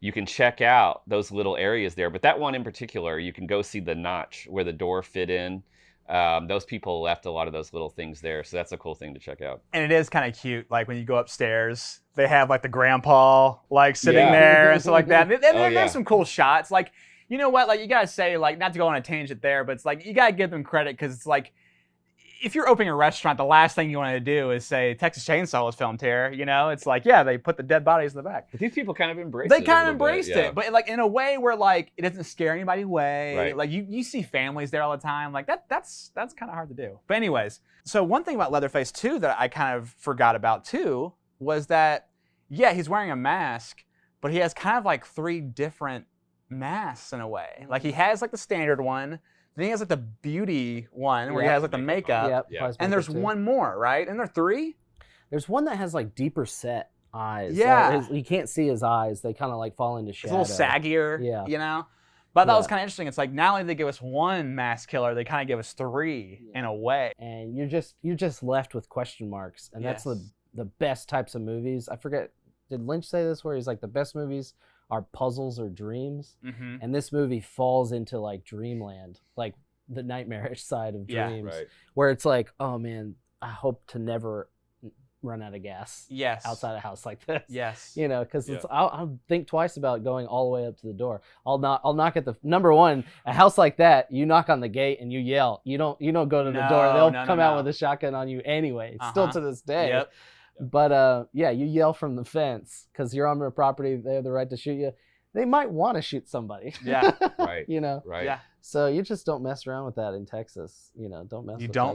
Speaker 4: you can check out those little areas there. But that one in particular, you can go see the notch where the door fit in. Those people left a lot of those little things there, so that's a cool thing to check out.
Speaker 1: And it is kind of cute, like when you go upstairs, they have like the grandpa like sitting there and stuff like that. And there's some cool shots. Like, you know what? Like, you gotta say, like, not to go on a tangent there, but it's like you gotta give them credit, because it's like, if you're opening a restaurant, the last thing you want to do is say Texas Chainsaw was filmed here. You know, it's like, they put the dead bodies in the back.
Speaker 4: But these people kind of embraced it.
Speaker 1: They kind of embraced it, but like in a way where like it doesn't scare anybody away.
Speaker 4: Right.
Speaker 1: Like you see families there all the time. Like that's kind of hard to do. But anyways, so one thing about Leatherface too that I kind of forgot about too was that he's wearing a mask, but he has kind of like 3 different masks in a way. Like he has like the standard one. Then he has like the beauty one where he has like the makeup. And there's one more, right? And there are 3?
Speaker 3: There's one that has like deeper set eyes.
Speaker 1: Yeah.
Speaker 3: You can't see his eyes. They kind of like fall into shadow.
Speaker 1: It's a little saggier, you know? But that was kind of interesting. It's like not only did they give us 1 mask killer, they kind of give us 3 in a way.
Speaker 3: And you're just left with question marks. And that's the best types of movies. I forget, did Lynch say this where he's like the best movies are puzzles or dreams?
Speaker 1: Mm-hmm.
Speaker 3: And this movie falls into like dreamland, like the nightmarish side of dreams, where it's like, oh man, I hope to never run out of gas outside a house like this.
Speaker 1: Yes.
Speaker 3: You know, because I'll think twice about going all the way up to the door. I'll knock at the number one, a house like that, you knock on the gate and you yell. You don't go to the door. They'll come out with a shotgun on you anyway. Still to this day.
Speaker 1: Yep.
Speaker 3: But you yell from the fence because you're on their property. They have the right to shoot you. They might want to shoot somebody.
Speaker 1: Yeah.
Speaker 4: Right.
Speaker 3: You know.
Speaker 4: Right.
Speaker 1: Yeah.
Speaker 3: So you just don't mess around with that in Texas. You know, don't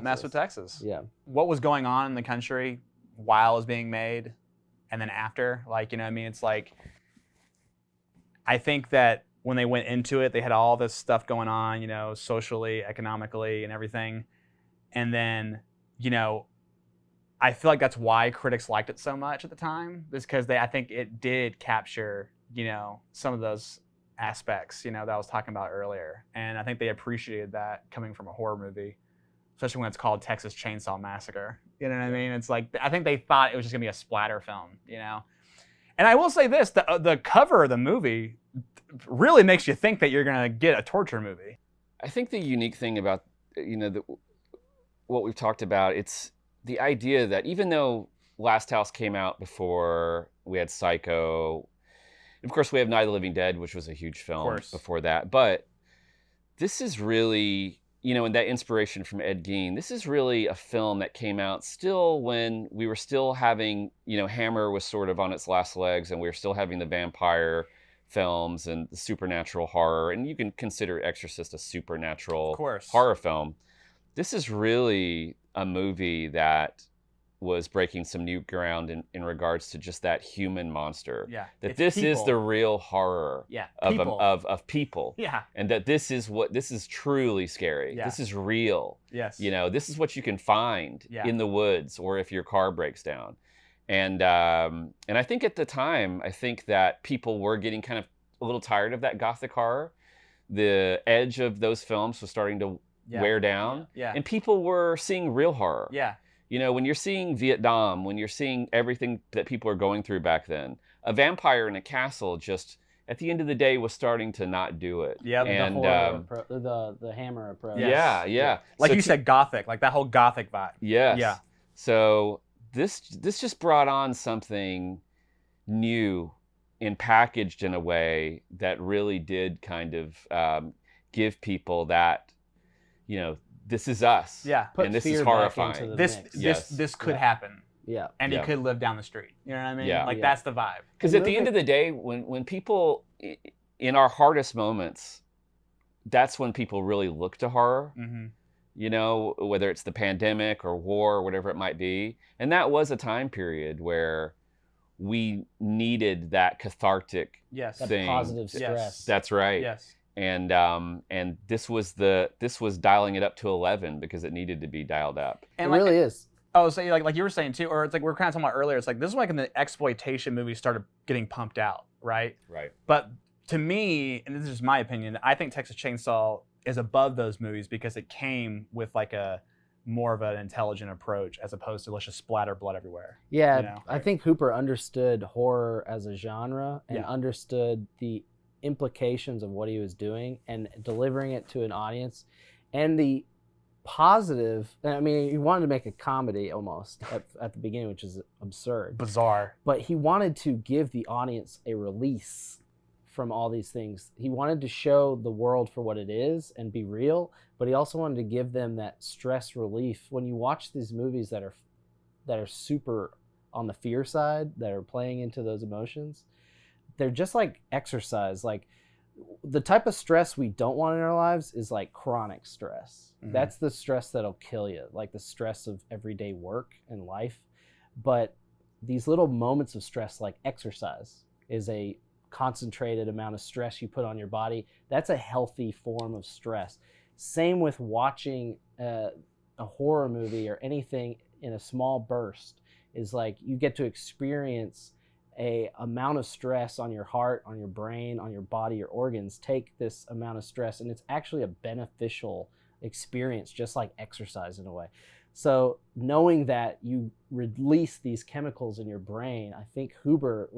Speaker 3: mess with Texas. Yeah.
Speaker 1: What was going on in the country while it was being made and then after? Like, you know what I mean? It's like, I think that when they went into it, they had all this stuff going on, you know, socially, economically, and everything. And then, you know, I feel like that's why critics liked it so much at the time, is because I think it did capture, you know, some of those aspects, you know, that I was talking about earlier. And I think they appreciated that coming from a horror movie, especially when it's called Texas Chainsaw Massacre. You know what I mean? It's like, I think they thought it was just gonna be a splatter film, you know? And I will say this, the cover of the movie really makes you think that you're gonna get a torture movie.
Speaker 4: I think the unique thing about, you know, what we've talked about, it's the idea that even though Last House came out before we had Psycho, of course we have Night of the Living Dead, which was a huge film before that, but this is really, you know, and that inspiration from Ed Gein, this is really a film that came out still when we were still having, you know, Hammer was sort of on its last legs, and we were still having the vampire films and the supernatural horror, and you can consider Exorcist a supernatural horror film. This is really a movie that was breaking some new ground in regards to just that human monster.
Speaker 1: Yeah.
Speaker 4: That this is the real horror of people.
Speaker 1: Yeah.
Speaker 4: And that this is truly scary.
Speaker 1: Yeah.
Speaker 4: This is real.
Speaker 1: Yes.
Speaker 4: This is what you can find in the woods or if your car breaks down. And I think at the time, I think that people were getting kind of a little tired of that gothic horror. The edge of those films was starting to wear down.
Speaker 1: Yeah.
Speaker 4: And people were seeing real horror.
Speaker 1: Yeah.
Speaker 4: When you're seeing Vietnam, when you're seeing everything that people are going through back then, a vampire in a castle just, at the end of the day, was starting to not do it.
Speaker 1: Yeah,
Speaker 4: and
Speaker 3: the hammer approach.
Speaker 4: Yes. Yeah.
Speaker 1: Like you said, gothic, like that whole gothic vibe.
Speaker 4: Yes.
Speaker 1: Yeah.
Speaker 4: So this just brought on something new and packaged in a way that really did kind of give people that, this is us.
Speaker 1: Yeah.
Speaker 4: And this is horrifying.
Speaker 1: This could happen.
Speaker 3: Yeah.
Speaker 1: And you could live down the street. You know what I mean?
Speaker 4: Yeah.
Speaker 1: Like that's the vibe.
Speaker 4: Because at the end of the day, when people, in our hardest moments, that's when people really look to horror.
Speaker 1: Mm-hmm.
Speaker 4: Whether it's the pandemic or war or whatever it might be. And that was a time period where we needed that cathartic thing.
Speaker 3: Positive stress.
Speaker 1: Yes.
Speaker 4: That's right.
Speaker 1: Yes.
Speaker 4: And this was dialing it up to 11 because it needed to be dialed up.
Speaker 3: And it really is.
Speaker 1: Oh, so like you were saying too, or it's like we were kind of talking about earlier. It's like this is like when the exploitation movies started getting pumped out, right?
Speaker 4: Right.
Speaker 1: But to me, and this is just my opinion, I think Texas Chainsaw is above those movies because it came with like a more of an intelligent approach as opposed to let's just splatter blood everywhere.
Speaker 3: Yeah, I think Hooper understood horror as a genre and understood the implications of what he was doing and delivering it to an audience, and the positive. I mean, he wanted to make a comedy almost at the beginning, which is absurd,
Speaker 1: bizarre.
Speaker 3: But he wanted to give the audience a release from all these things. He wanted to show the world for what it is and be real, but he also wanted to give them that stress relief. When you watch these movies that are super on the fear side, that are playing into those emotions, they're just like exercise. Like the type of stress we don't want in our lives is like chronic stress. Mm-hmm. That's the stress that'll kill you, like the stress of everyday work and life. But these little moments of stress, like exercise, is a concentrated amount of stress you put on your body. That's a healthy form of stress. Same with watching a horror movie or anything in a small burst, is like you get to experience a amount of stress on your heart, on your brain, on your body, your organs. Take this amount of stress, and it's actually a beneficial experience, just like exercise in a way. So knowing that you release these chemicals in your brain, I think Hooper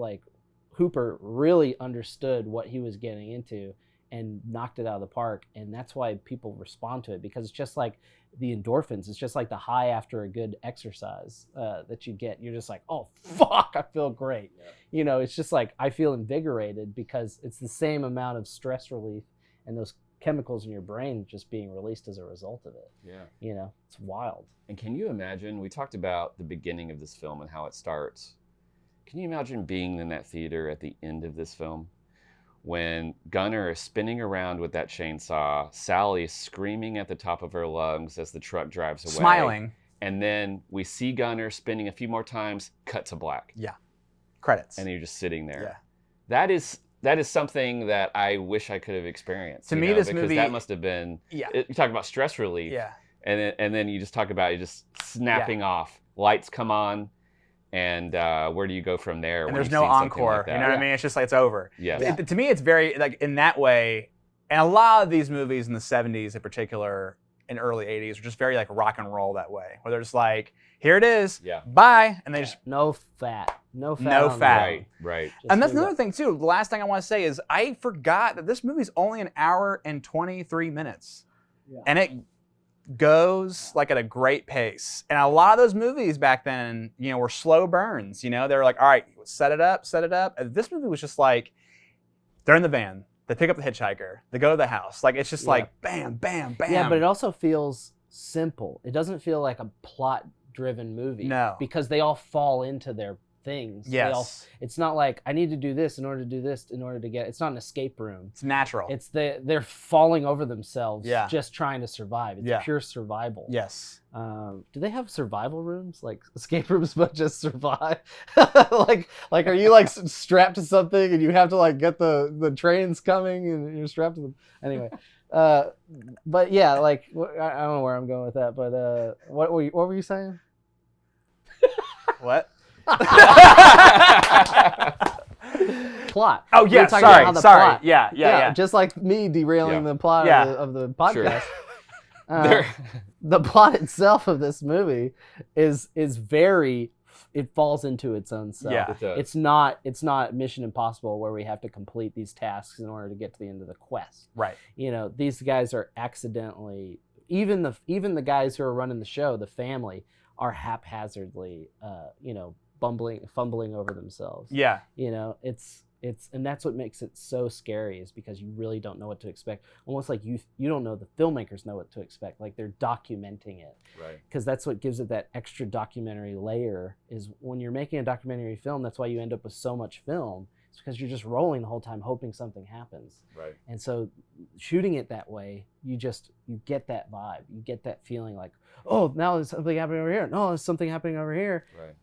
Speaker 3: really understood what he was getting into and knocked it out of the park. And that's why people respond to it, because it's just like the endorphins. It's just like the high after a good exercise that you get. You're just like, oh, fuck, I feel great. Yeah. It's just like I feel invigorated because it's the same amount of stress relief and those chemicals in your brain just being released as a result of it.
Speaker 4: Yeah.
Speaker 3: It's wild.
Speaker 4: And can you imagine, we talked about the beginning of this film and how it starts. Can you imagine being in that theater at the end of this film? When Gunnar is spinning around with that chainsaw, Sally is screaming at the top of her lungs as the truck drives away.
Speaker 1: Smiling.
Speaker 4: And then we see Gunnar spinning a few more times, cut to black.
Speaker 1: Yeah. Credits.
Speaker 4: And you're just sitting there.
Speaker 1: Yeah.
Speaker 4: That is something that I wish I could have experienced.
Speaker 1: To me, this movie...
Speaker 4: Because that must have been...
Speaker 1: Yeah.
Speaker 4: You talk about stress relief.
Speaker 1: Yeah.
Speaker 4: And then you just talk about you just snapping off. Lights come on. And where do you go from there?
Speaker 1: And there's no encore. Like, you know what I mean? It's just like it's over.
Speaker 4: Yes.
Speaker 1: To me, it's very like in that way. And a lot of these movies in the 70s, in particular, and early 80s, are just very like rock and roll that way, where they're just like, here it is, bye, and they just
Speaker 3: no fat.
Speaker 4: Right.
Speaker 1: And that's another thing too. The last thing I want to say is I forgot that this movie's only an hour and 23 minutes, and it goes like at a great pace. And a lot of those movies back then, were slow burns. They were like, all right, set it up. And this movie was just like, they're in the van, they pick up the hitchhiker, they go to the house. Like it's just like bam, bam, bam.
Speaker 3: Yeah, but it also feels simple. It doesn't feel like a plot-driven movie.
Speaker 1: No,
Speaker 3: because they all fall into their things.
Speaker 1: Yes.
Speaker 3: It's not like I need to do this in order to do this in order to get. It's not an escape room.
Speaker 1: It's natural.
Speaker 3: It's they're falling over themselves,
Speaker 1: Yeah.
Speaker 3: just trying to survive. It's pure survival.
Speaker 1: Yes.
Speaker 3: Do they have survival rooms, like escape rooms, but just survive? like are you like strapped to something and you have to like get the trains coming and you're strapped to them? Anyway, but yeah, like I don't know where I'm going with that, but what were you saying?
Speaker 1: What?
Speaker 3: Plot.
Speaker 1: Oh yeah, sorry.
Speaker 3: Plot,
Speaker 1: Yeah.
Speaker 3: Just like me derailing the plot of the podcast.
Speaker 4: Sure.
Speaker 3: The plot itself of this movie is very. It falls into its own self.
Speaker 1: Yeah,
Speaker 4: it does.
Speaker 3: It's not Mission Impossible where we have to complete these tasks in order to get to the end of the quest.
Speaker 1: Right.
Speaker 3: You know, these guys are accidentally even the guys who are running the show, the family, are haphazardly fumbling over themselves.
Speaker 1: Yeah.
Speaker 3: You know, it's and that's what makes it so scary, is because you really don't know what to expect. Almost like you don't know, the filmmakers know what to expect. Like they're documenting it.
Speaker 4: Right.
Speaker 3: Because that's what gives it that extra documentary layer, is when you're making a documentary film, that's why you end up with so much film. It's because you're just rolling the whole time hoping something happens.
Speaker 4: Right.
Speaker 3: And so shooting it that way, you get that vibe. You get that feeling like, oh, now there's something happening over here. No, there's something happening over here.
Speaker 4: Right.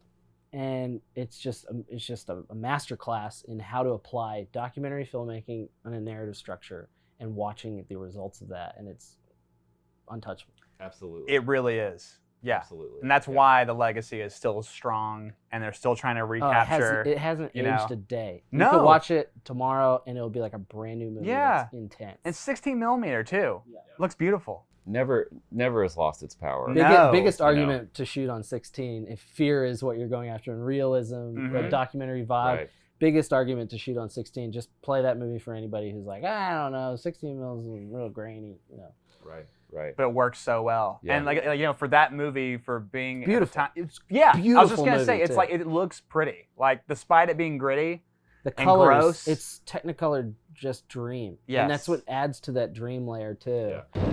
Speaker 3: And it's just a masterclass in how to apply documentary filmmaking on a narrative structure and watching the results of that, and it's untouchable.
Speaker 4: Absolutely.
Speaker 1: It really is. Yeah.
Speaker 4: Absolutely.
Speaker 1: And that's why the legacy is still strong, and they're still trying to recapture.
Speaker 3: It hasn't aged
Speaker 1: know.
Speaker 3: a day.
Speaker 1: No.
Speaker 3: You could watch it tomorrow, and it'll be like a brand new movie.
Speaker 1: Yeah.
Speaker 3: That's intense.
Speaker 1: And 16 millimeter too.
Speaker 3: Yeah.
Speaker 1: Looks beautiful.
Speaker 4: Never has lost its power.
Speaker 1: No.
Speaker 3: Biggest argument to shoot on 16, if fear is what you're going after in realism, a documentary vibe.
Speaker 4: Right.
Speaker 3: Biggest argument to shoot on 16. Just play that movie for anybody who's like, I don't know, 16 mils is real grainy, you know.
Speaker 4: Right.
Speaker 1: But it works so well.
Speaker 4: Yeah.
Speaker 1: And like for that movie, for being
Speaker 3: beautiful.
Speaker 1: At the time, I was just gonna say,
Speaker 3: movie,
Speaker 1: it's
Speaker 3: too.
Speaker 1: like it looks pretty. Like despite it being gritty,
Speaker 3: The
Speaker 1: and
Speaker 3: colors,
Speaker 1: gross.
Speaker 3: it's Technicolor just dream.
Speaker 1: Yes.
Speaker 3: And that's what adds to that dream layer too.
Speaker 4: Yeah.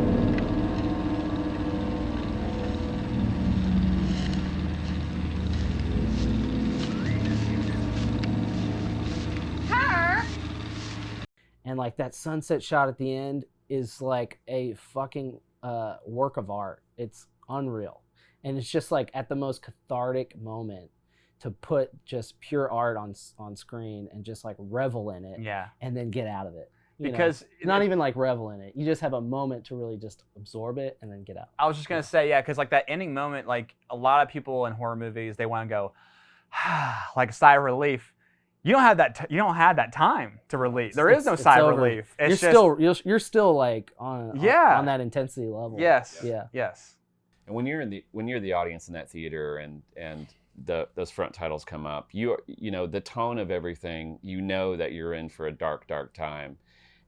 Speaker 3: And like that sunset shot at the end is like a fucking work of art. It's unreal. And it's just like at the most cathartic moment to put just pure art on screen and just like revel in it.
Speaker 1: Yeah.
Speaker 3: And then get out of it. You
Speaker 1: Because
Speaker 3: know? Not even like revel in it. You just have a moment to really just absorb it and then get out.
Speaker 1: I was just gonna say, because like that ending moment, like a lot of people in horror movies, they want to go, like a sigh of relief. You don't have that. You don't have that time to relieve. There is no sigh of relief. It's
Speaker 3: you're still like on that intensity level.
Speaker 1: Yes.
Speaker 3: Yeah.
Speaker 1: Yes.
Speaker 4: And when you're the audience in that theater and those front titles come up, you know the tone of everything, you know that you're in for a dark time.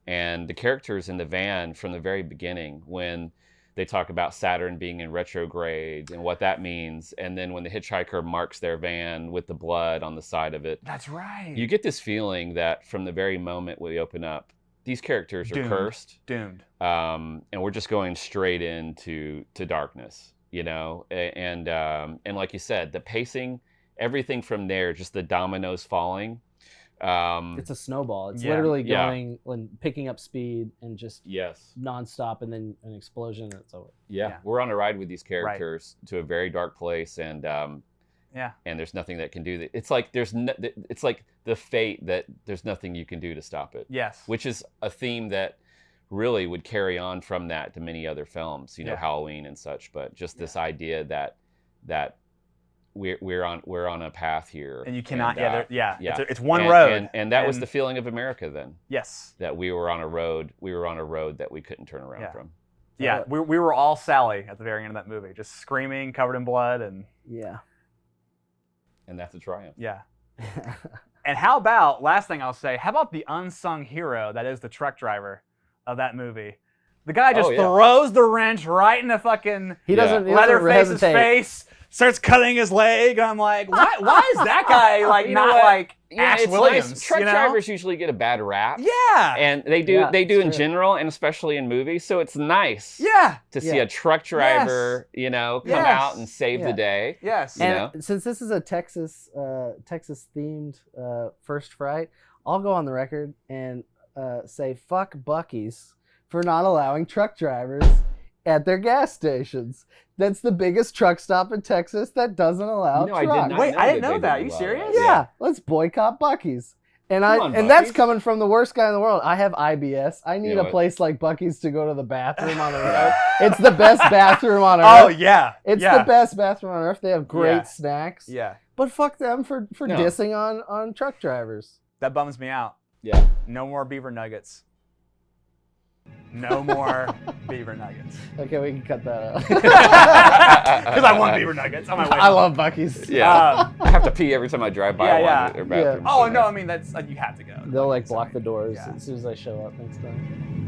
Speaker 4: And the characters in the van from the very beginning, when they talk about Saturn being in retrograde and what that means, and then when the hitchhiker marks their van with the blood on the side of it.
Speaker 1: That's right.
Speaker 4: You get this feeling that from the very moment we open up, these characters are cursed.
Speaker 1: Doomed.
Speaker 4: And we're just going straight into darkness, you know? And like you said, the pacing, everything from there, just the dominoes falling.
Speaker 3: It's a snowball. It's literally going and picking up speed and just nonstop, and then an explosion and it's over.
Speaker 4: Yeah. We're on a ride with these characters to a very dark place, and and there's nothing that can do that. It's like it's like the fate that there's nothing you can do to stop it.
Speaker 1: Yes.
Speaker 4: Which is a theme that really would carry on from that to many other films, you know, Halloween and such. But just this idea that we're on a path here,
Speaker 1: and you cannot. It's one road,
Speaker 4: and that was the feeling of America then.
Speaker 1: Yes.
Speaker 4: That we were on a road that we couldn't turn around from.
Speaker 1: Yeah, we were all Sally at the very end of that movie, just screaming, covered in blood, and
Speaker 4: and that's a triumph.
Speaker 1: Yeah. And how about, last thing I'll say, how about the unsung hero that is the truck driver of that movie? The guy just throws the wrench right in the fucking Leatherface's face, starts cutting his leg. I'm like, why is that guy like like Ash Williams?
Speaker 4: Nice. Truck drivers usually get a bad rap.
Speaker 1: Yeah.
Speaker 4: And they do in general, and especially in movies. So it's nice to see a truck driver, come out and save the day.
Speaker 1: Yes.
Speaker 3: And since this is a Texas themed first Fright, I'll go on the record and say fuck Buc-ee's for not allowing truck drivers at their gas stations. That's the biggest truck stop in Texas that doesn't allow trucks.
Speaker 1: I didn't know that. Are you serious?
Speaker 3: Yeah, let's boycott Buc-ee's. And that's coming from the worst guy in the world. I have IBS. I need a place like Buc-ee's to go to the bathroom on the road. It's the best bathroom on earth.
Speaker 1: Oh yeah,
Speaker 3: it's the best bathroom on earth. They have great snacks.
Speaker 1: Yeah,
Speaker 3: but fuck them for dissing on truck drivers.
Speaker 1: That bums me out.
Speaker 4: Yeah.
Speaker 1: No more beaver nuggets. No more beaver nuggets.
Speaker 3: Okay, we can cut that out.
Speaker 1: Because I want beaver nuggets on my way.
Speaker 3: I love Buc-ee's.
Speaker 4: Yeah. I have to pee every time I drive by
Speaker 1: one.
Speaker 4: Their bathroom.
Speaker 1: Oh, no, I mean, that's you have to go.
Speaker 3: They'll block the doors as soon as I show up next time.